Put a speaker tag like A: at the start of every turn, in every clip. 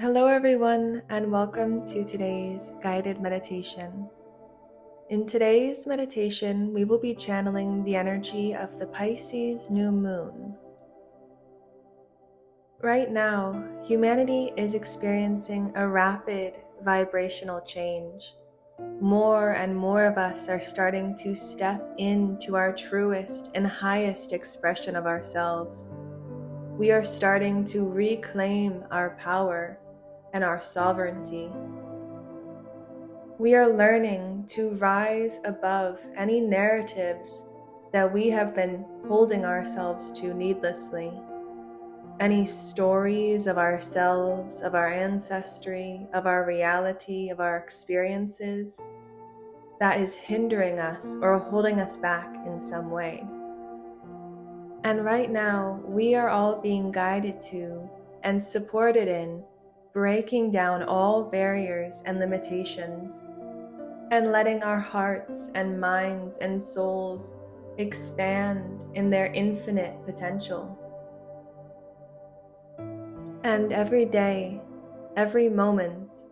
A: Hello, everyone, and welcome to today's guided meditation. In today's meditation, we will be channeling the energy of the Pisces new moon. Right now, humanity is experiencing a rapid vibrational change. More and more of us are starting to step into our truest and highest expression of ourselves. We are starting to reclaim our power and our sovereignty. We are learning to rise above any narratives that we have been holding ourselves to needlessly, any stories of ourselves, of our ancestry, of our reality, of our experiences that is hindering us or holding us back in some way. And right now, we are all being guided to and supported in breaking down all barriers and limitations and letting our hearts and minds and souls expand in their infinite potential. And every day, every moment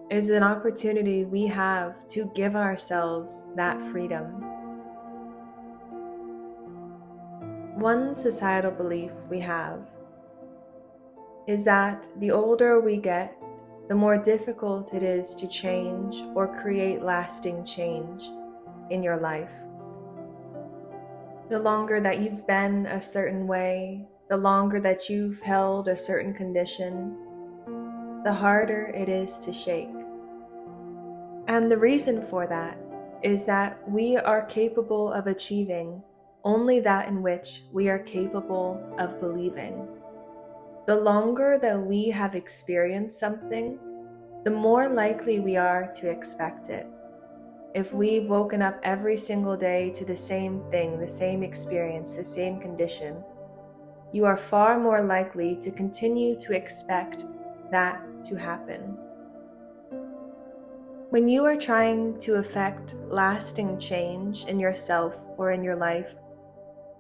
A: is an opportunity we have to give ourselves that freedom. One societal belief we have is that the older we get, the more difficult it is to change or create lasting change in your life. The longer that you've been a certain way, the longer that you've held a certain condition, the harder it is to shake. And the reason for that is that we are capable of achieving only that in which we are capable of believing. The longer that we have experienced something, the more likely we are to expect it. If we've woken up every single day to the same thing, the same experience, the same condition, you are far more likely to continue to expect that to happen. When you are trying to effect lasting change in yourself or in your life,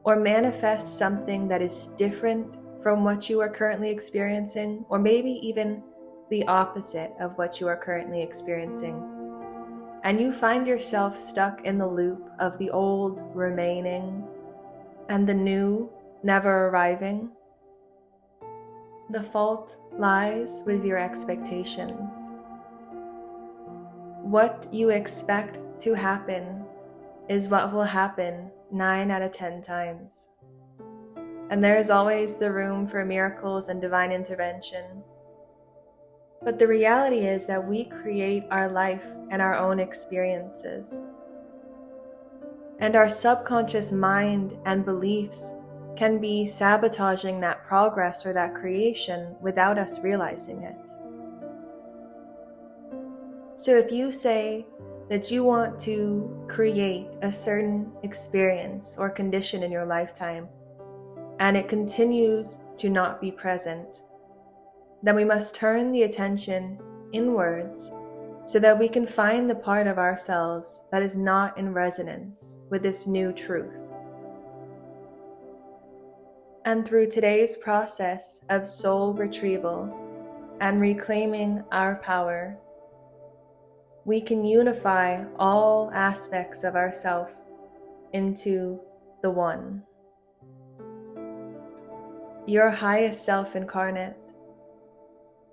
A: or manifest something that is different from what you are currently experiencing, or maybe even the opposite of what you are currently experiencing, and you find yourself stuck in the loop of the old remaining and the new never arriving, the fault lies with your expectations. What you expect to happen is what will happen 9 out of 10 times. And there is always the room for miracles and divine intervention. But the reality is that we create our life and our own experiences. And our subconscious mind and beliefs can be sabotaging that progress or that creation without us realizing it. So if you say that you want to create a certain experience or condition in your lifetime, and it continues to not be present, then we must turn the attention inwards so that we can find the part of ourselves that is not in resonance with this new truth. And through today's process of soul retrieval and reclaiming our power, we can unify all aspects of ourself into the one. Your highest self incarnate,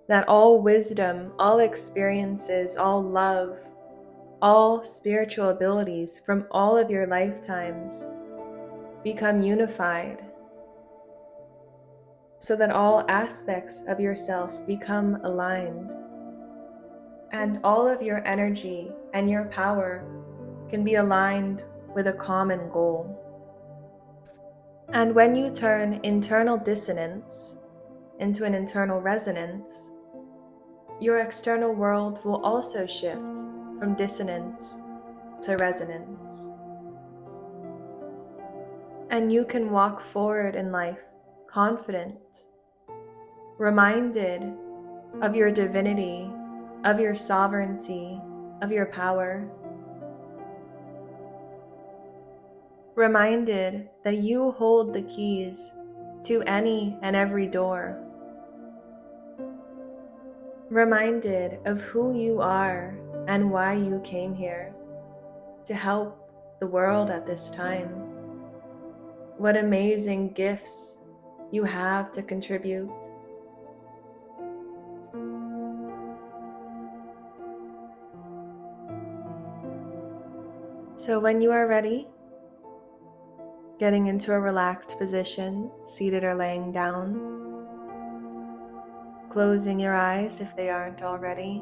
A: that all wisdom, all experiences, all love, all spiritual abilities from all of your lifetimes become unified so that all aspects of yourself become aligned. And all of your energy and your power can be aligned with a common goal. And when you turn internal dissonance into an internal resonance, your external world will also shift from dissonance to resonance. And you can walk forward in life confident, reminded of your divinity, of your sovereignty, of your power. Reminded that you hold the keys to any and every door. reminded of who you are and why you came here to help the world at this time. What amazing gifts you have to contribute. So when you are ready, getting into a relaxed position, seated or laying down, closing your eyes if they aren't already,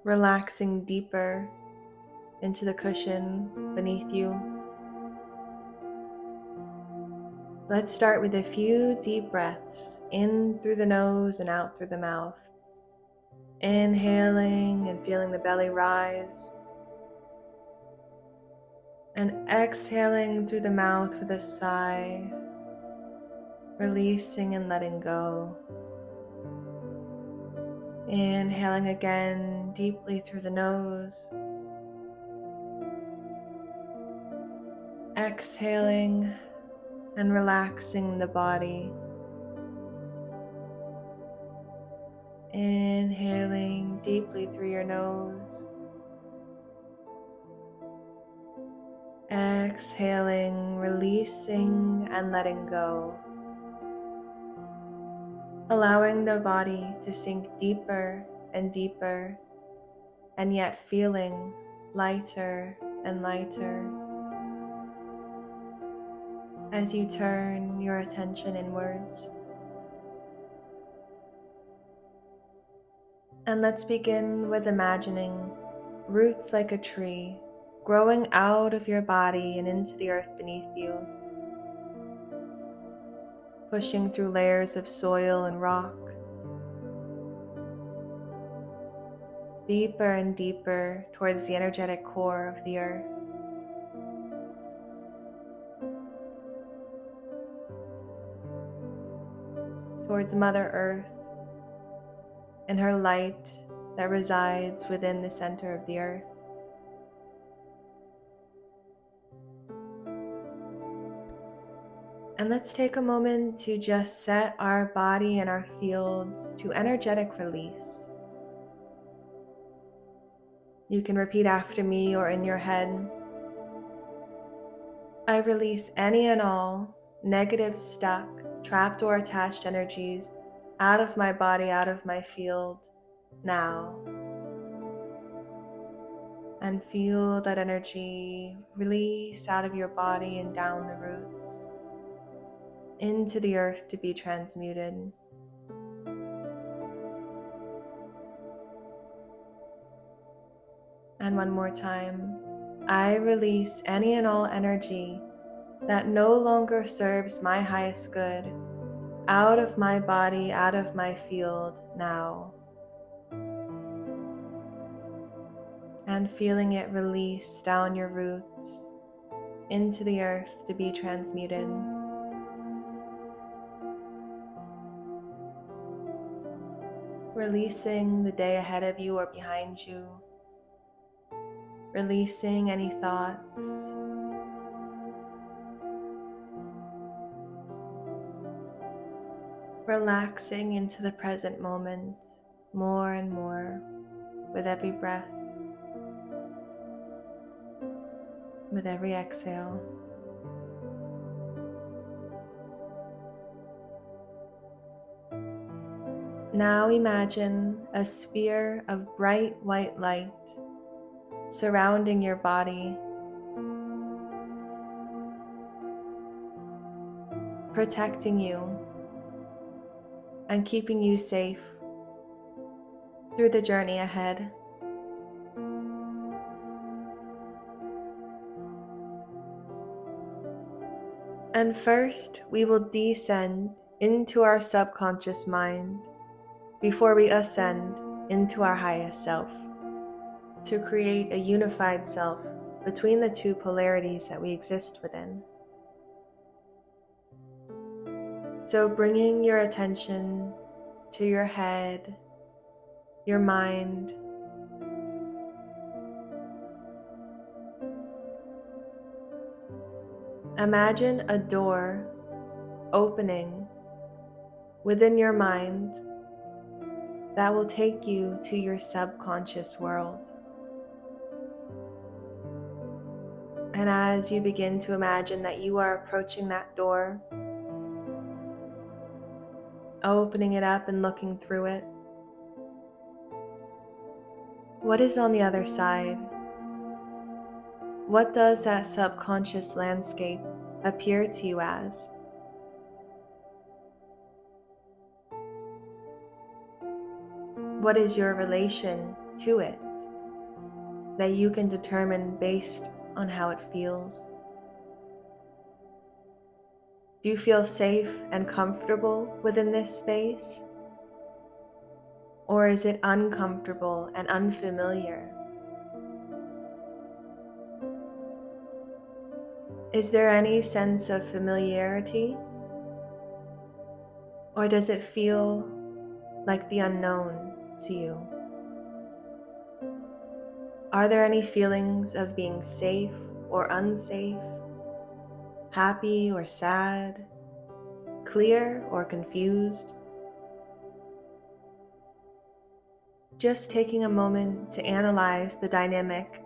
A: relaxing deeper into the cushion beneath you. Let's start with a few deep breaths in through the nose and out through the mouth. Inhaling and feeling the belly rise, and exhaling through the mouth with a sigh, releasing and letting go. Inhaling again deeply through the nose, exhaling and relaxing the body. Inhaling deeply through your nose, exhaling, releasing and letting go. Allowing the body to sink deeper and deeper, and yet feeling lighter and lighter as you turn your attention inwards. And let's begin with imagining roots like a tree growing out of your body and into the earth beneath you, pushing through layers of soil and rock, deeper and deeper towards the energetic core of the earth. Towards Mother Earth and her light that resides within the center of the earth. And let's take a moment to just set our body and our fields to energetic release. You can repeat after me or in your head. I release any and all negative, stuck, trapped, or attached energies out of my body, out of my field, now. And feel that energy release out of your body and down the roots into the earth to be transmuted. And one more time, I release any and all energy that no longer serves my highest good out of my body, out of my field now. And feeling it release down your roots into the earth to be transmuted. Releasing the day ahead of you or behind you. Releasing any thoughts. Relaxing into the present moment more and more with every breath, with every exhale. Now imagine a sphere of bright white light surrounding your body, protecting you and keeping you safe through the journey ahead. And first, we will descend into our subconscious mind before we ascend into our highest self to create a unified self between the two polarities that we exist within. So bringing your attention to your head, your mind, imagine a door opening within your mind that will take you to your subconscious world. And as you begin to imagine that you are approaching that door, opening it up and looking through it, what is on the other side? What does that subconscious landscape appear to you as? What is your relation to it that you can determine based on how it feels? Do you feel safe and comfortable within this space? Or is it uncomfortable and unfamiliar? Is there any sense of familiarity? Or does it feel like the unknown to you? Are there any feelings of being safe or unsafe, happy or sad, clear or confused? Just taking a moment to analyze the dynamic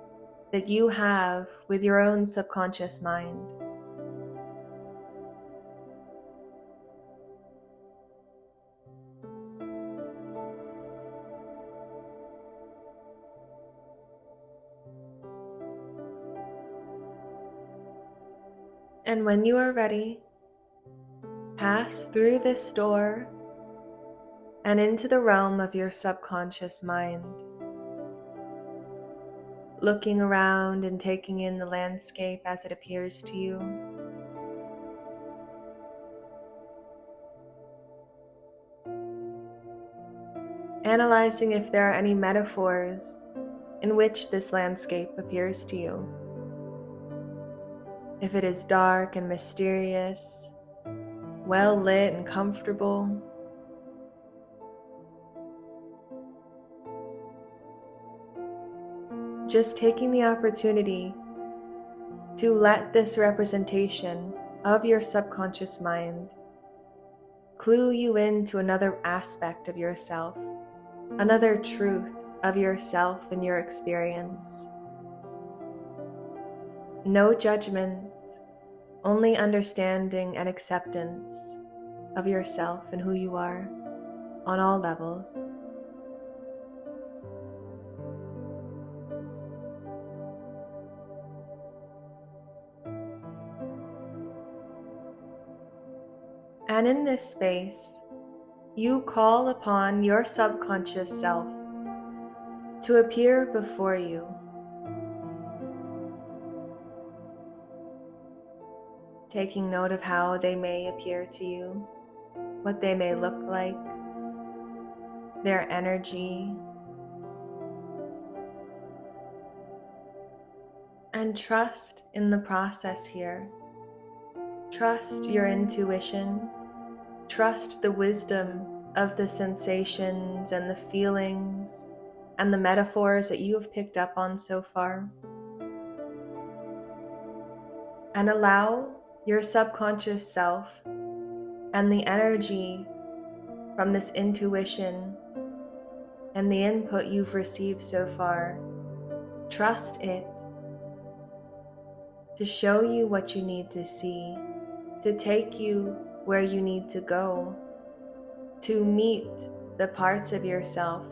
A: that you have with your own subconscious mind. And when you are ready, pass through this door and into the realm of your subconscious mind, looking around and taking in the landscape as it appears to you. Analyzing if there are any metaphors in which this landscape appears to you. If it is dark and mysterious, well lit and comfortable, just taking the opportunity to let this representation of your subconscious mind clue you into another aspect of yourself, another truth of yourself and your experience. No judgment, only understanding and acceptance of yourself and who you are on all levels. And in this space, you call upon your subconscious self to appear before you. Taking note of how they may appear to you, what they may look like, their energy, and trust in the process here. Trust your intuition. Trust the wisdom of the sensations and the feelings and the metaphors that you have picked up on so far. And allow your subconscious self and the energy from this intuition and the input you've received so far, trust it to show you what you need to see, to take you where you need to go, to meet the parts of yourself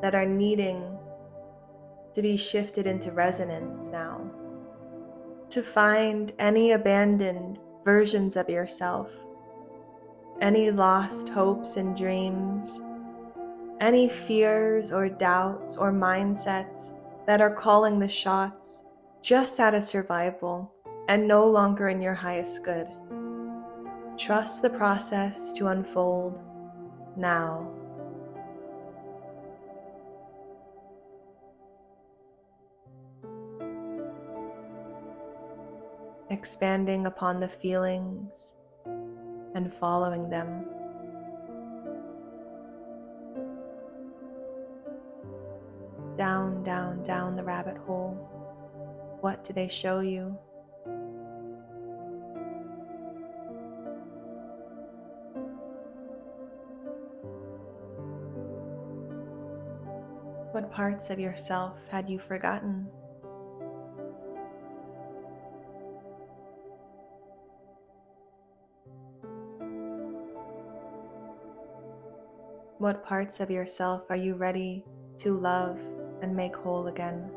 A: that are needing to be shifted into resonance now, to find any abandoned versions of yourself, any lost hopes and dreams, any fears or doubts or mindsets that are calling the shots just out of survival and no longer in your highest good. Trust the process to unfold now. Expanding upon the feelings and following them. Down, down, down the rabbit hole. What do they show you? What parts of yourself had you forgotten? What parts of yourself are you ready to love and make whole again?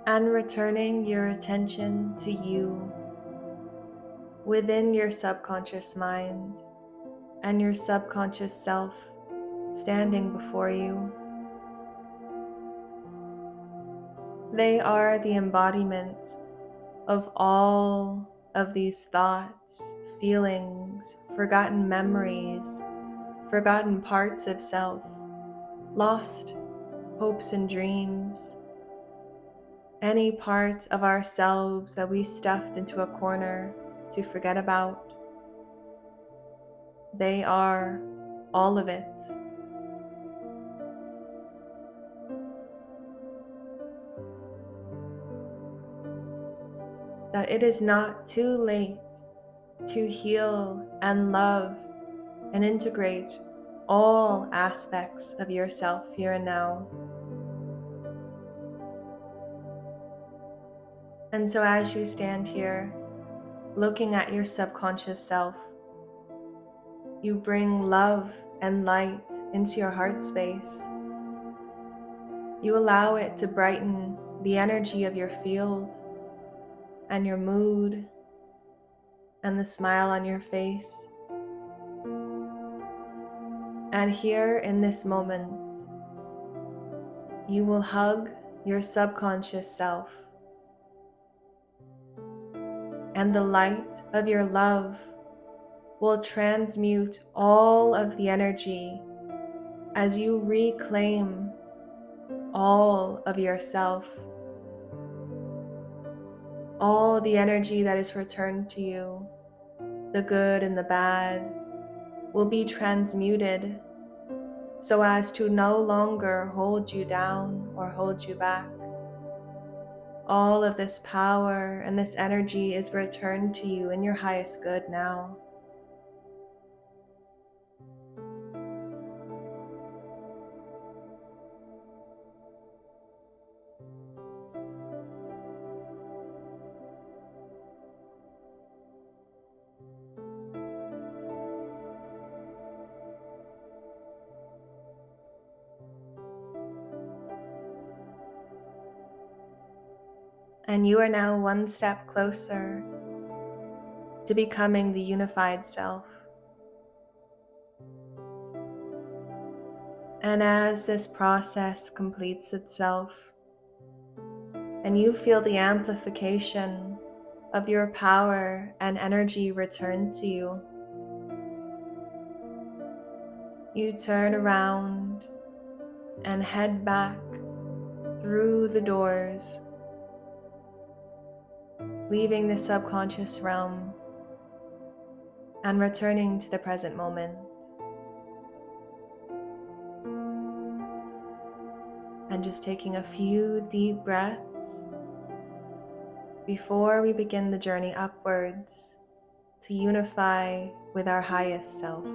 A: And returning your attention to you within your subconscious mind and your subconscious self standing before you. They are the embodiment of all of these thoughts, feelings, forgotten memories, forgotten parts of self, lost hopes and dreams, any part of ourselves that we stuffed into a corner to forget about. They are all of it. That it is not too late to heal and love and integrate all aspects of yourself here and now. And so as you stand here, looking at your subconscious self, you bring love and light into your heart space. You allow it to brighten the energy of your field and your mood and the smile on your face. And here in this moment, you will hug your subconscious self, and the light of your love will transmute all of the energy as you reclaim all of yourself. All the energy that is returned to you, the good and the bad, will be transmuted so as to no longer hold you down or hold you back. All of this power and this energy is returned to you in your highest good now. And you are now one step closer to becoming the unified self. And as this process completes itself, and you feel the amplification of your power and energy return to you, you turn around and head back through the doors, leaving the subconscious realm and returning to the present moment. And just taking a few deep breaths before we begin the journey upwards to unify with our highest self.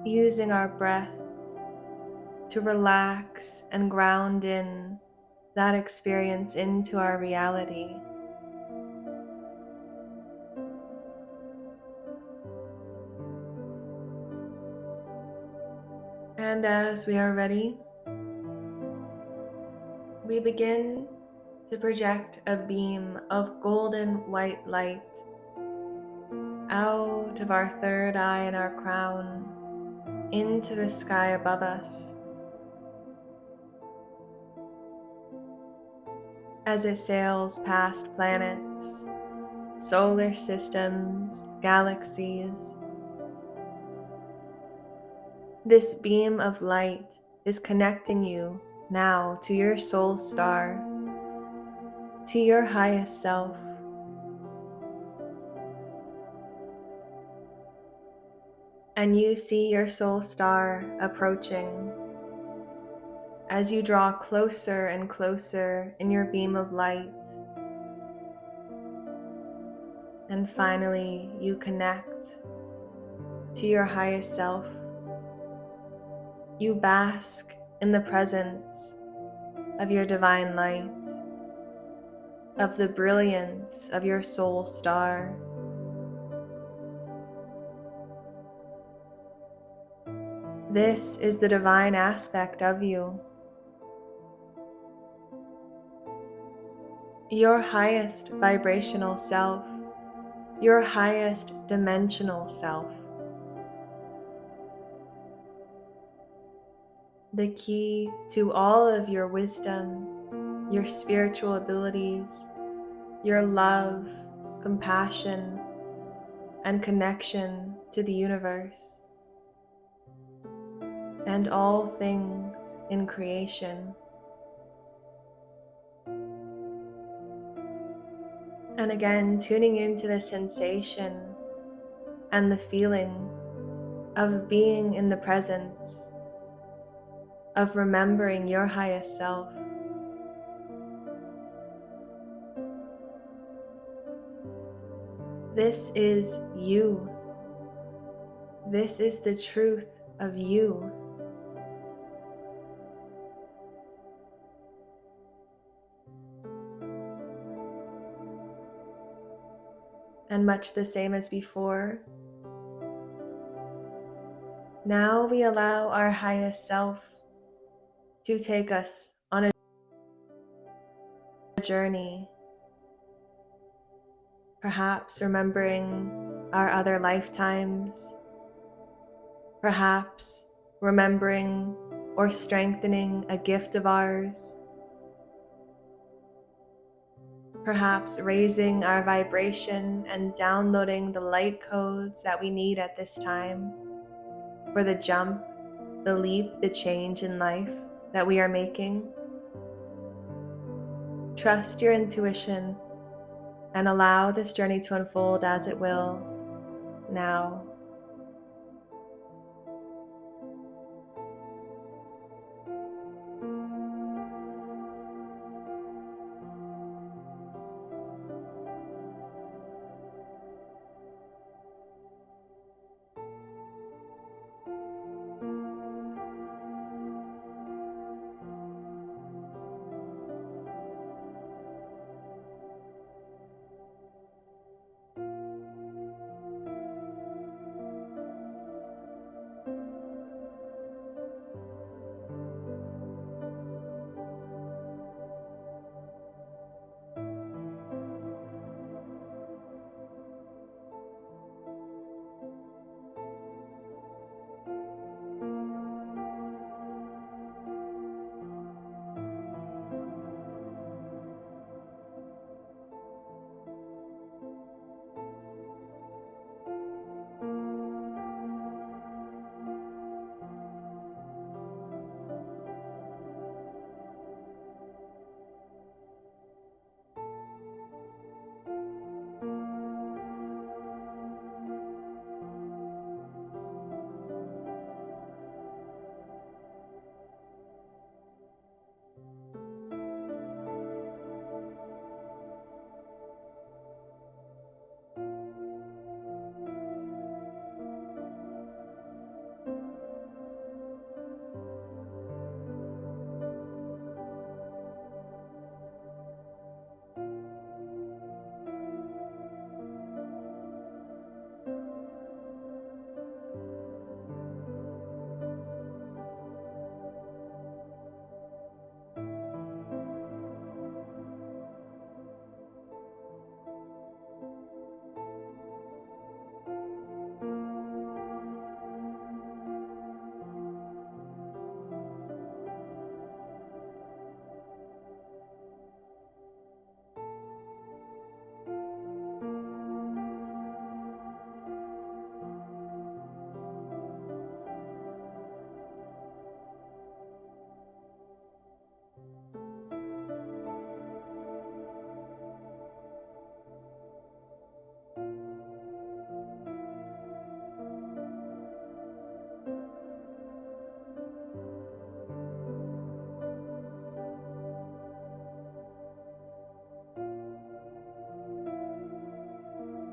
A: Using our breath to relax and ground in that experience into our reality. And as we are ready, we begin to project a beam of golden white light out of our third eye and our crown into the sky above us. As it sails past planets, solar systems, galaxies, this beam of light is connecting you now to your soul star, to your highest self. And you see your soul star approaching as you draw closer and closer in your beam of light. And finally, you connect to your highest self. You bask in the presence of your divine light, of the brilliance of your soul star. This is the divine aspect of you, your highest vibrational self, your highest dimensional self. The key to all of your wisdom, your spiritual abilities, your love, compassion, and connection to the universe, and all things in creation. And again, tuning into the sensation and the feeling of being in the presence, of remembering your highest self. This is you. This is the truth of you. And much the same as before, now we allow our highest self to take us on a journey, perhaps remembering our other lifetimes, perhaps remembering or strengthening a gift of ours, perhaps raising our vibration and downloading the light codes that we need at this time for the jump, the leap, the change in life that we are making. Trust your intuition and allow this journey to unfold as it will now.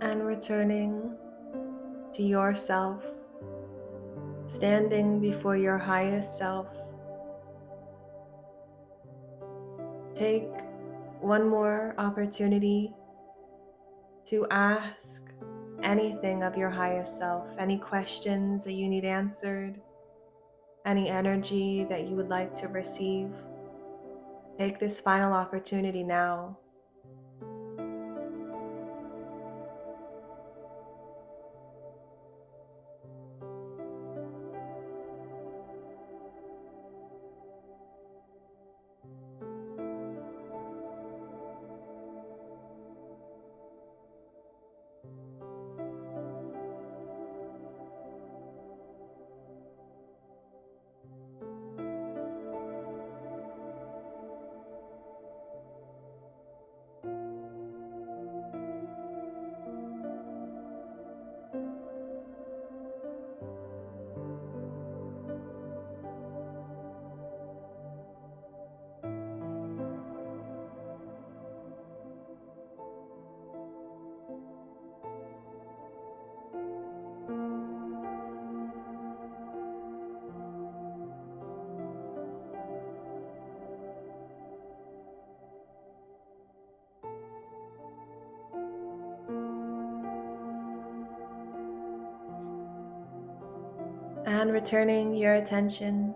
A: and returning to yourself, standing before your highest self. Take one more opportunity to ask anything of your highest self, any questions that you need answered, any energy that you would like to receive. Take this final opportunity now. And returning your attention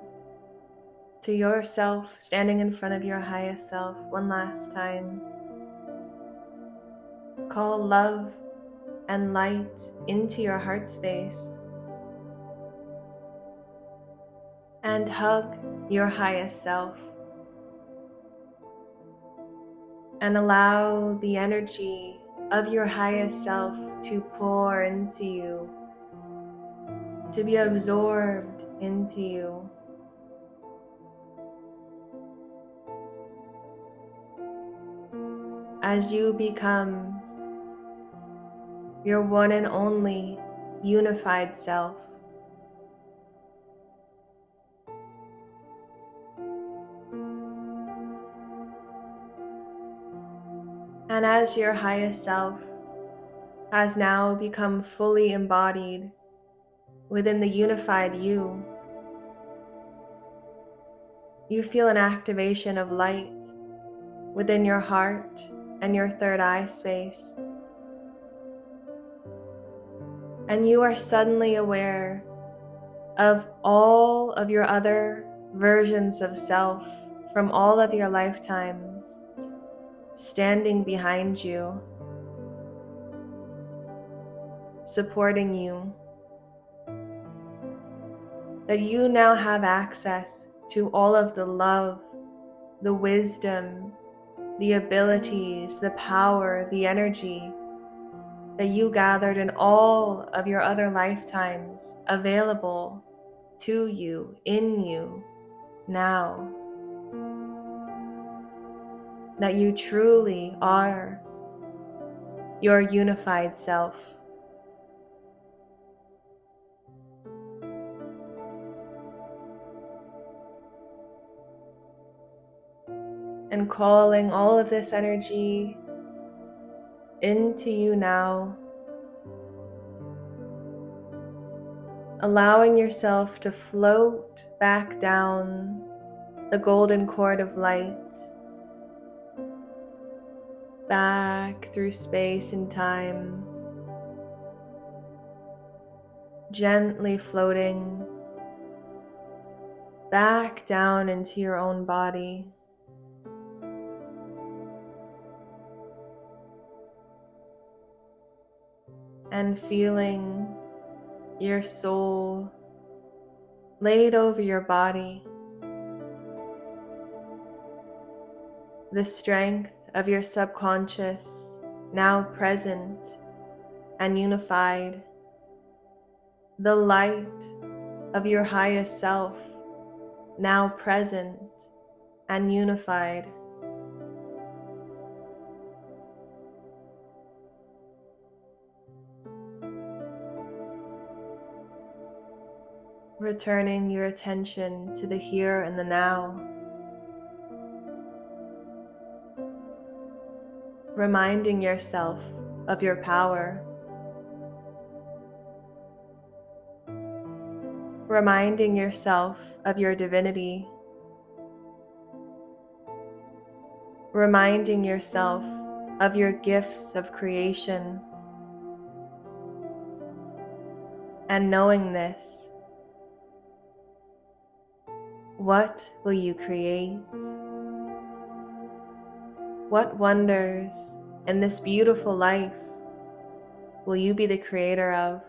A: to yourself, standing in front of your highest self one last time. Call love and light into your heart space and hug your highest self, and allow the energy of your highest self to pour into you, to be absorbed into you. As you become your one and only unified self. And as your highest self has now become fully embodied within the unified you, you feel an activation of light within your heart and your third eye space. And you are suddenly aware of all of your other versions of self from all of your lifetimes standing behind you, supporting you, that you now have access to all of the love, the wisdom, the abilities, the power, the energy that you gathered in all of your other lifetimes available to you, in you, now. That you truly are your unified self. And calling all of this energy into you now, allowing yourself to float back down the golden cord of light, back through space and time, gently floating back down into your own body. And feeling your soul laid over your body, the strength of your subconscious now present and unified, the light of your highest self now present and unified. Returning your attention to the here and the now. Reminding yourself of your power, reminding yourself of your divinity, reminding yourself of your gifts of creation, and knowing this, what will you create? What wonders in this beautiful life will you be the creator of?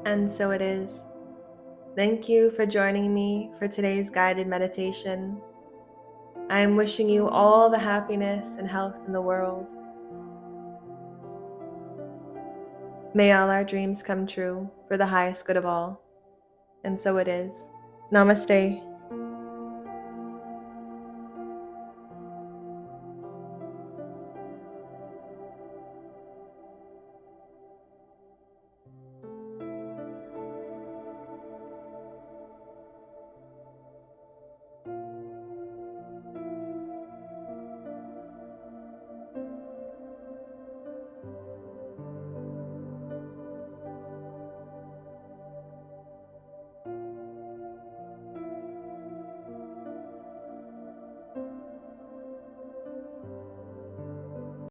A: And so it is. Thank you for joining me for today's guided meditation. I am wishing you all the happiness and health in the world. May all our dreams come true for the highest good of all. And so it is. Namaste.